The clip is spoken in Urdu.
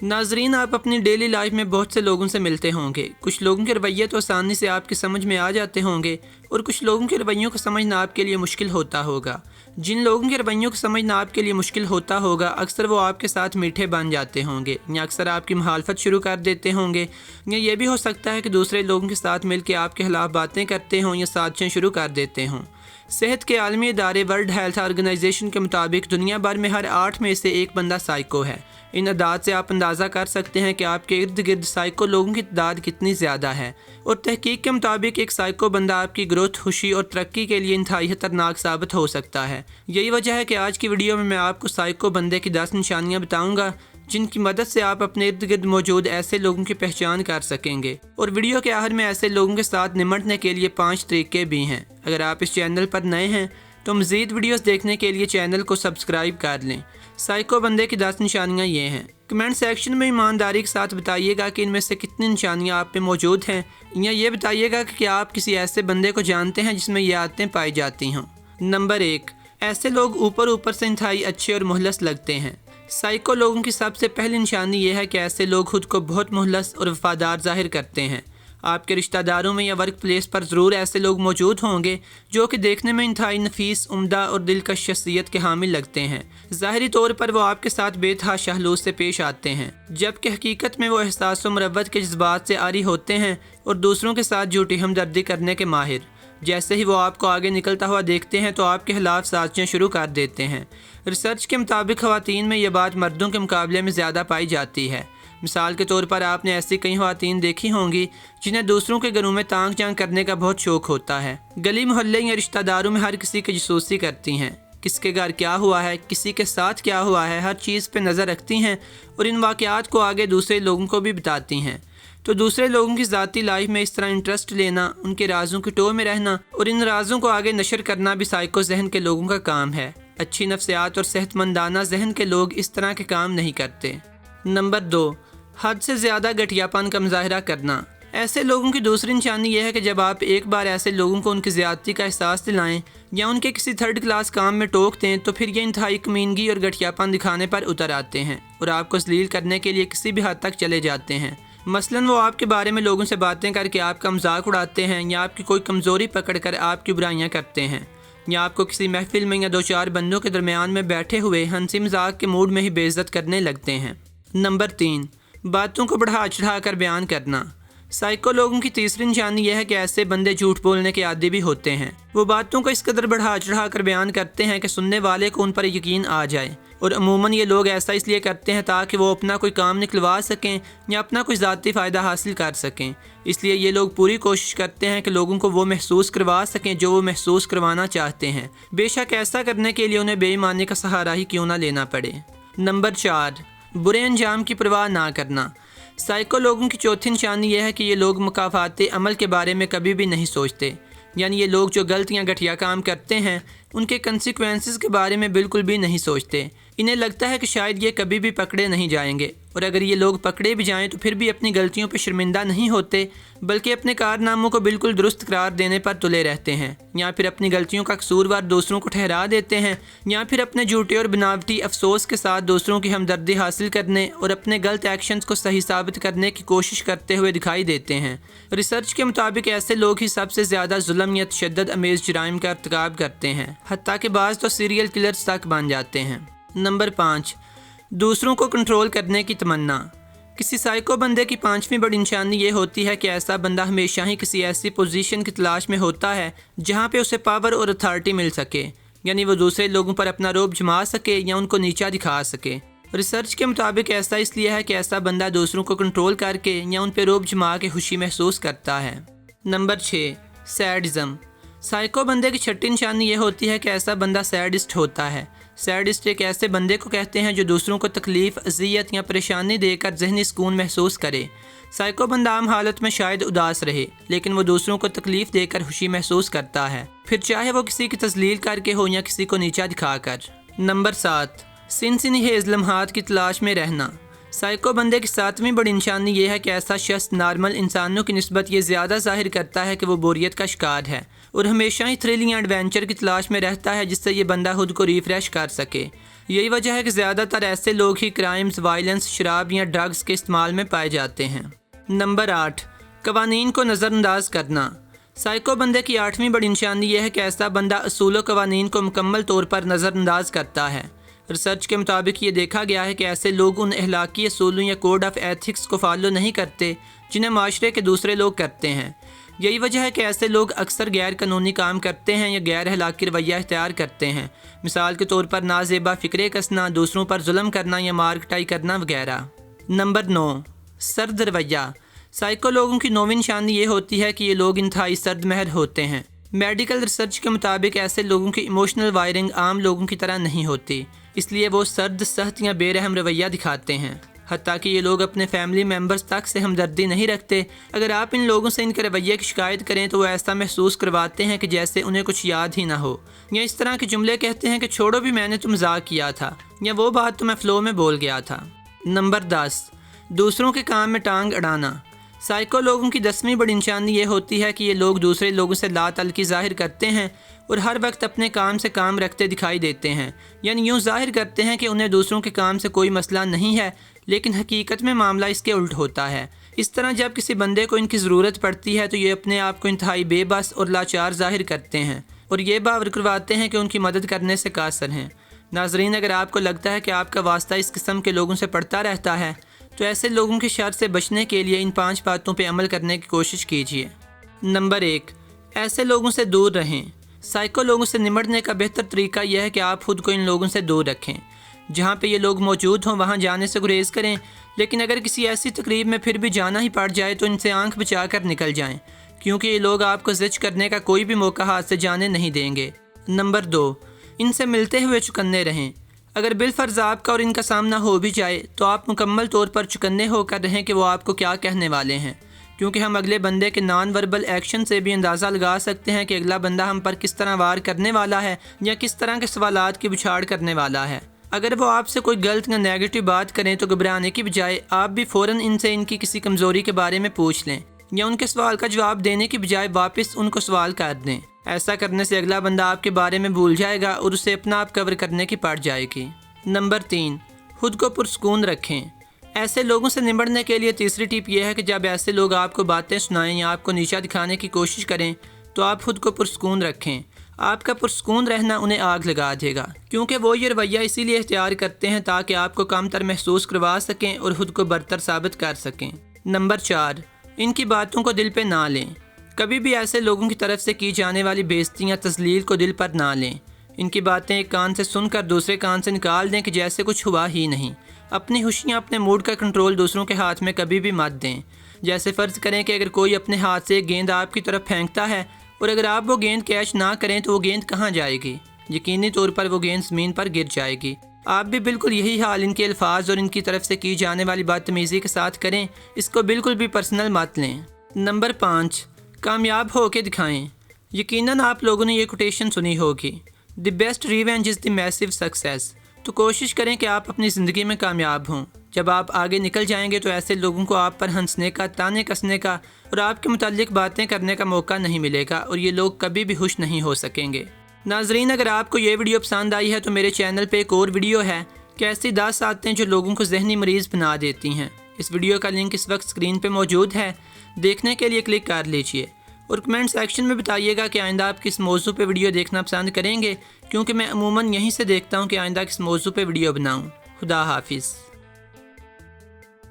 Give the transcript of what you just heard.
ناظرین، آپ اپنی ڈیلی لائف میں بہت سے لوگوں سے ملتے ہوں گے۔ کچھ لوگوں کے رویے تو آسانی سے آپ کی سمجھ میں آ جاتے ہوں گے اور کچھ لوگوں کے رویوں کو سمجھنا آپ کے لیے مشکل ہوتا ہوگا۔ جن لوگوں کے رویوں کو سمجھنا آپ کے لیے مشکل ہوتا ہوگا، اکثر وہ آپ کے ساتھ میٹھے بن جاتے ہوں گے یا اکثر آپ کی مخالفت شروع کر دیتے ہوں گے، یا یہ بھی ہو سکتا ہے کہ دوسرے لوگوں کے ساتھ مل کے آپ کے خلاف باتیں کرتے ہوں یا سازشیں شروع کر دیتے ہوں۔ صحت کے عالمی ادارے ورلڈ ہیلتھ آرگنائزیشن کے مطابق دنیا بھر میں ہر 8 میں سے ایک بندہ سائیکو ہے۔ ان اعداد سے آپ اندازہ کر سکتے ہیں کہ آپ کے ارد گرد سائیکو لوگوں کی تعداد کتنی زیادہ ہے، اور تحقیق کے مطابق ایک سائیکو بندہ آپ کی گروتھ، خوشی اور ترقی کے لیے انتہائی خطرناک ثابت ہو سکتا ہے۔ یہی وجہ ہے کہ آج کی ویڈیو میں آپ کو سائیکو بندے کی 10 نشانیاں بتاؤں گا جن کی مدد سے آپ اپنے ارد گرد موجود ایسے لوگوں کی پہچان کر سکیں گے، اور ویڈیو کے آخر میں ایسے لوگوں کے ساتھ نمٹنے کے لیے 5 طریقے بھی ہیں۔ اگر آپ اس چینل پر نئے ہیں تو مزید ویڈیوز دیکھنے کے لیے چینل کو سبسکرائب کر لیں۔ سائیکو بندے کی 10 نشانیاں یہ ہیں۔ کمنٹ سیکشن میں ایمانداری کے ساتھ بتائیے گا کہ ان میں سے کتنی نشانیاں آپ پہ موجود ہیں، یا یہ بتائیے گا کہ آپ کسی ایسے بندے کو جانتے ہیں جس میں یہ عادتیں پائی جاتی ہوں۔ نمبر 1، ایسے لوگ اوپر سے انتہائی اچھے اور مخلص لگتے ہیں۔ سائیکو لوگوں کی سب سے پہلی نشانی یہ ہے کہ ایسے لوگ خود کو بہت مخلص اور وفادار ظاہر کرتے ہیں۔ آپ کے رشتہ داروں میں یا ورک پلیس پر ضرور ایسے لوگ موجود ہوں گے جو کہ دیکھنے میں انتہائی نفیس، عمدہ اور دلکش شخصیت کے حامل لگتے ہیں۔ ظاہری طور پر وہ آپ کے ساتھ بے تحاشا خلوص سے پیش آتے ہیں، جبکہ حقیقت میں وہ احساس و مروت کے جذبات سے عاری ہوتے ہیں اور دوسروں کے ساتھ جھوٹی ہمدردی کرنے کے ماہر۔ جیسے ہی وہ آپ کو آگے نکلتا ہوا دیکھتے ہیں تو آپ کے خلاف سازشیں شروع کر دیتے ہیں۔ ریسرچ کے مطابق خواتین میں یہ بات مردوں کے مقابلے میں زیادہ پائی جاتی ہے۔ مثال کے طور پر آپ نے ایسی کئی خواتین دیکھی ہوں گی جنہیں دوسروں کے گھروں میں تانگ جھانک کرنے کا بہت شوق ہوتا ہے۔ گلی محلے یا رشتہ داروں میں ہر کسی کی جاسوسی کرتی ہیں، کس کے گھر کیا ہوا ہے، کسی کے ساتھ کیا ہوا ہے، ہر چیز پہ نظر رکھتی ہیں اور ان واقعات کو آگے دوسرے لوگوں کو بھی بتاتی ہیں۔ تو دوسرے لوگوں کی ذاتی لائف میں اس طرح انٹرسٹ لینا، ان کے رازوں کی ٹو میں رہنا اور ان رازوں کو آگے نشر کرنا بھی سائیکو ذہن کے لوگوں کا کام ہے۔ اچھی نفسیات اور صحت مندانہ ذہن کے لوگ اس طرح کے کام نہیں کرتے۔ نمبر 2، حد سے زیادہ گھٹیا پن کا مظاہرہ کرنا۔ ایسے لوگوں کی دوسری نشانی یہ ہے کہ جب آپ ایک بار ایسے لوگوں کو ان کی زیادتی کا احساس دلائیں یا ان کے کسی تھرڈ کلاس کام میں ٹوک دیں تو پھر یہ انتہائی کمینگی اور گھٹیا پن دکھانے پر اتر آتے ہیں اور آپ کو ذلیل کرنے کے لیے کسی بھی حد تک چلے جاتے ہیں۔ مثلاً وہ آپ کے بارے میں لوگوں سے باتیں کر کے آپ کا مذاق اڑاتے ہیں، یا آپ کی کوئی کمزوری پکڑ کر آپ کی برائیاں کرتے ہیں، یا آپ کو کسی محفل میں یا 2-4 بندوں کے درمیان میں بیٹھے ہوئے ہنسی مذاق کے موڈ میں ہی بے عزت کرنے لگتے ہیں۔ نمبر 3، باتوں کو بڑھا چڑھا کر بیان کرنا۔ سائیکو لوگوں کی تیسری نشانی یہ ہے کہ ایسے بندے جھوٹ بولنے کے عادی بھی ہوتے ہیں۔ وہ باتوں کو اس قدر بڑھا چڑھا کر بیان کرتے ہیں کہ سننے والے کو ان پر یقین آ جائے، اور عموماً یہ لوگ ایسا اس لیے کرتے ہیں تاکہ وہ اپنا کوئی کام نکلوا سکیں یا اپنا کوئی ذاتی فائدہ حاصل کر سکیں۔ اس لیے یہ لوگ پوری کوشش کرتے ہیں کہ لوگوں کو وہ محسوس کروا سکیں جو وہ محسوس کروانا چاہتے ہیں، بے شک ایسا کرنے کے لیے انہیں بے ایمانی کا سہارا ہی کیوں نہ لینا پڑے۔ نمبر 4، برے انجام کی پرواہ نہ کرنا۔ سائیکو لوگوں کی چوتھی نشانی یہ ہے کہ یہ لوگ مکافاتی عمل کے بارے میں کبھی بھی نہیں سوچتے، یعنی یہ لوگ جو غلطیاں گھٹیا کام کرتے ہیں ان کے کنسیکوینسز کے بارے میں بالکل بھی نہیں سوچتے۔ انہیں لگتا ہے کہ شاید یہ کبھی بھی پکڑے نہیں جائیں گے، اور اگر یہ لوگ پکڑے بھی جائیں تو پھر بھی اپنی غلطیوں پہ شرمندہ نہیں ہوتے، بلکہ اپنے کارناموں کو بالکل درست قرار دینے پر تلے رہتے ہیں، یا پھر اپنی غلطیوں کا قصوروار دوسروں کو ٹھہرا دیتے ہیں، یا پھر اپنے جھوٹے اور بناوٹی افسوس کے ساتھ دوسروں کی ہمدردی حاصل کرنے اور اپنے غلط ایکشنز کو صحیح ثابت کرنے کی کوشش کرتے ہوئے دکھائی دیتے ہیں۔ ریسرچ کے مطابق ایسے لوگ ہی سب سے زیادہ ظلم یا تشدد امیز جرائم کا ارتکاب کرتے ہیں، حتیٰ کہ بعض تو سیریل کلرز تک بن جاتے ہیں۔ نمبر 5، دوسروں کو کنٹرول کرنے کی تمنا۔ کسی سائیکو بندے کی 5ویں بڑی نشانی یہ ہوتی ہے کہ ایسا بندہ ہمیشہ ہی کسی ایسی پوزیشن کی تلاش میں ہوتا ہے جہاں پہ اسے پاور اور اتھارٹی مل سکے، یعنی وہ دوسرے لوگوں پر اپنا رعب جما سکے یا ان کو نیچا دکھا سکے۔ ریسرچ کے مطابق ایسا اس لیے ہے کہ ایسا بندہ دوسروں کو کنٹرول کر کے یا ان پہ رعب جما کے خوشی محسوس کرتا ہے۔ نمبر 6، سیڈزم۔ سائیکو بندے کی 6ٹھی نشانی یہ ہوتی ہے کہ ایسا بندہ سیڈسٹ ہوتا ہے۔ سیڈسٹ ایک ایسے بندے کو کہتے ہیں جو دوسروں کو تکلیف، اذیت یا پریشانی دے کر ذہنی سکون محسوس کرے۔ سائیکو بندہ عام حالت میں شاید اداس رہے، لیکن وہ دوسروں کو تکلیف دے کر خوشی محسوس کرتا ہے، پھر چاہے وہ کسی کی تذلیل کر کے ہو یا کسی کو نیچا دکھا کر۔ نمبر 7، سنسنیخیز لمحات کی تلاش میں رہنا۔ سائیکو بندے کی 7ویں بڑی نشانی یہ ہے کہ ایسا شخص نارمل انسانوں کی نسبت یہ زیادہ ظاہر کرتا ہے کہ وہ بوریت کا شکار ہے اور ہمیشہ ہی تھرل یا ایڈونچر کی تلاش میں رہتا ہے جس سے یہ بندہ خود کو ریفریش کر سکے۔ یہی وجہ ہے کہ زیادہ تر ایسے لوگ ہی کرائمز، وائلنس، شراب یا ڈرگز کے استعمال میں پائے جاتے ہیں۔ نمبر 8، قوانین کو نظر انداز کرنا۔ سائیکو بندے کی 8ویں بڑی نشانی یہ ہے کہ ایسا بندہ اصول و قوانین کو مکمل طور پر نظر انداز کرتا ہے۔ ریسرچ کے مطابق یہ دیکھا گیا ہے کہ ایسے لوگ ان اخلاقی اصولوں یا کوڈ آف ایتھکس کو فالو نہیں کرتے جنہیں معاشرے کے دوسرے لوگ کرتے ہیں۔ یہی وجہ ہے کہ ایسے لوگ اکثر غیر قانونی کام کرتے ہیں یا غیر اخلاقی رویہ اختیار کرتے ہیں، مثال کے طور پر نازیبا فکرے کسنا، دوسروں پر ظلم کرنا یا مار کٹائی کرنا وغیرہ۔ نمبر 9، سرد رویہ۔ سائیکو لوگوں کی 9ویں نشانی یہ ہوتی ہے کہ یہ لوگ انتہائی سرد مہر ہوتے ہیں۔ میڈیکل ریسرچ کے مطابق ایسے لوگوں کی ایموشنل وائرنگ عام لوگوں کی طرح نہیں ہوتی، اس لیے وہ سرد، سخت یا بے رحم رویہ دکھاتے ہیں۔ حتیٰ کہ یہ لوگ اپنے فیملی ممبرز تک سے ہمدردی نہیں رکھتے۔ اگر آپ ان لوگوں سے ان کے رویے کی شکایت کریں تو وہ ایسا محسوس کرواتے ہیں کہ جیسے انہیں کچھ یاد ہی نہ ہو، یا اس طرح کے جملے کہتے ہیں کہ چھوڑو بھی، میں نے تو مذاق کیا تھا، یا وہ بات تو میں فلو میں بول گیا تھا۔ نمبر 10، دوسروں کے کام میں ٹانگ اڑانا۔ سائیکو لوگوں کی 10ویں بڑی نشانی یہ ہوتی ہے کہ یہ لوگ دوسرے لوگوں سے لا تعلقی ظاہر کرتے ہیں اور ہر وقت اپنے کام سے کام رکھتے دکھائی دیتے ہیں، یعنی یوں ظاہر کرتے ہیں کہ انہیں دوسروں کے کام سے کوئی مسئلہ نہیں ہے، لیکن حقیقت میں معاملہ اس کے الٹ ہوتا ہے۔ اس طرح جب کسی بندے کو ان کی ضرورت پڑتی ہے تو یہ اپنے آپ کو انتہائی بے بس اور لاچار ظاہر کرتے ہیں اور یہ باور کرواتے ہیں کہ ان کی مدد کرنے سے قاصر ہیں۔ ناظرین، اگر آپ کو لگتا ہے کہ آپ کا واسطہ اس قسم کے لوگوں سے پڑتا رہتا ہے تو ایسے لوگوں کی شر سے بچنے کے لیے ان 5 باتوں پہ عمل کرنے کی کوشش کیجیے۔ نمبر 1، ایسے لوگوں سے دور رہیں۔ سائیکو لوگوں سے نمٹنے کا بہتر طریقہ یہ ہے کہ آپ خود کو ان لوگوں سے دور رکھیں۔ جہاں پہ یہ لوگ موجود ہوں وہاں جانے سے گریز کریں، لیکن اگر کسی ایسی تقریب میں پھر بھی جانا ہی پڑ جائے تو ان سے آنکھ بچا کر نکل جائیں، کیونکہ یہ لوگ آپ کو زج کرنے کا کوئی بھی موقع ہاتھ سے جانے نہیں دیں گے۔ نمبر 2، ان سے ملتے ہوئے چکنے رہیں۔ اگر بالفرض آپ کا اور ان کا سامنا ہو بھی جائے تو آپ مکمل طور پر چکنے ہو کر رہیں کہ وہ آپ کو کیا کہنے والے ہیں، کیونکہ ہم اگلے بندے کے نان وربل ایکشن سے بھی اندازہ لگا سکتے ہیں کہ اگلا بندہ ہم پر کس طرح وار کرنے والا ہے یا کس طرح کے سوالات کی بچھاڑ کرنے والا ہے۔ اگر وہ آپ سے کوئی غلط یا نیگیٹو بات کریں تو گھبرانے کی بجائے آپ بھی فوراً ان سے ان کی کسی کمزوری کے بارے میں پوچھ لیں، یا ان کے سوال کا جواب دینے کی بجائے واپس ان کو سوال کر دیں۔ ایسا کرنے سے اگلا بندہ آپ کے بارے میں بھول جائے گا اور اسے اپنا آپ کور کرنے کی پڑ جائے گی۔ نمبر 3، خود کو پرسکون رکھیں۔ ایسے لوگوں سے نمٹنے کے لیے تیسری ٹپ یہ ہے کہ جب ایسے لوگ آپ کو باتیں سنائیں یا آپ کو نیچا دکھانے کی کوشش کریں تو آپ خود کو پرسکون رکھیں۔ آپ کا پرسکون رہنا انہیں آگ لگا دے گا، کیونکہ وہ یہ رویہ اسی لیے اختیار کرتے ہیں تاکہ آپ کو کم تر محسوس کروا سکیں اور خود کو برتر ثابت کر سکیں۔ نمبر 4، ان کی باتوں کو دل پہ نہ لیں۔ کبھی بھی ایسے لوگوں کی طرف سے کی جانے والی بے عزتی یا تذلیل کو دل پر نہ لیں۔ ان کی باتیں ایک کان سے سن کر دوسرے کان سے نکال دیں کہ جیسے کچھ ہوا ہی نہیں۔ اپنی خوشیاں، اپنے موڈ کا کنٹرول دوسروں کے ہاتھ میں کبھی بھی مت دیں۔ جیسے فرض کریں کہ اگر کوئی اپنے ہاتھ سے ایک گیند آپ کی طرف پھینکتا ہے اور اگر آپ وہ گیند کیچ نہ کریں تو وہ گیند کہاں جائے گی؟ یقینی طور پر وہ گیند زمین پر گر جائے گی۔ آپ بھی بالکل یہی حال ان کے الفاظ اور ان کی طرف سے کی جانے والی بدتمیزی کے ساتھ کریں، اس کو بالکل بھی پرسنل مت لیں۔ نمبر 5، کامیاب ہو کے دکھائیں۔ یقیناً آپ لوگوں نے یہ کوٹیشن سنی ہوگی، the best revenge is the massive success. تو کوشش کریں کہ آپ اپنی زندگی میں کامیاب ہوں۔ جب آپ آگے نکل جائیں گے تو ایسے لوگوں کو آپ پر ہنسنے کا، تانے کسنے کا اور آپ کے متعلق باتیں کرنے کا موقع نہیں ملے گا اور یہ لوگ کبھی بھی خوش نہیں ہو سکیں گے۔ ناظرین، اگر آپ کو یہ ویڈیو پسند آئی ہے تو میرے چینل پہ ایک اور ویڈیو ہے کہ ایسی 10 عادتیں جو لوگوں کو ذہنی مریض بنا دیتی ہیں۔ اس ویڈیو کا لنک اس وقت اسکرین پہ موجود ہے، دیکھنے کے لیے کلک کر لیجئے اور کمنٹ سیکشن میں بتائیے گا کہ آئندہ آپ کس موضوع پہ ویڈیو دیکھنا پسند کریں گے، کیونکہ میں عموماً یہیں سے دیکھتا ہوں کہ آئندہ کس موضوع پہ ویڈیو بناؤں۔ خدا حافظ۔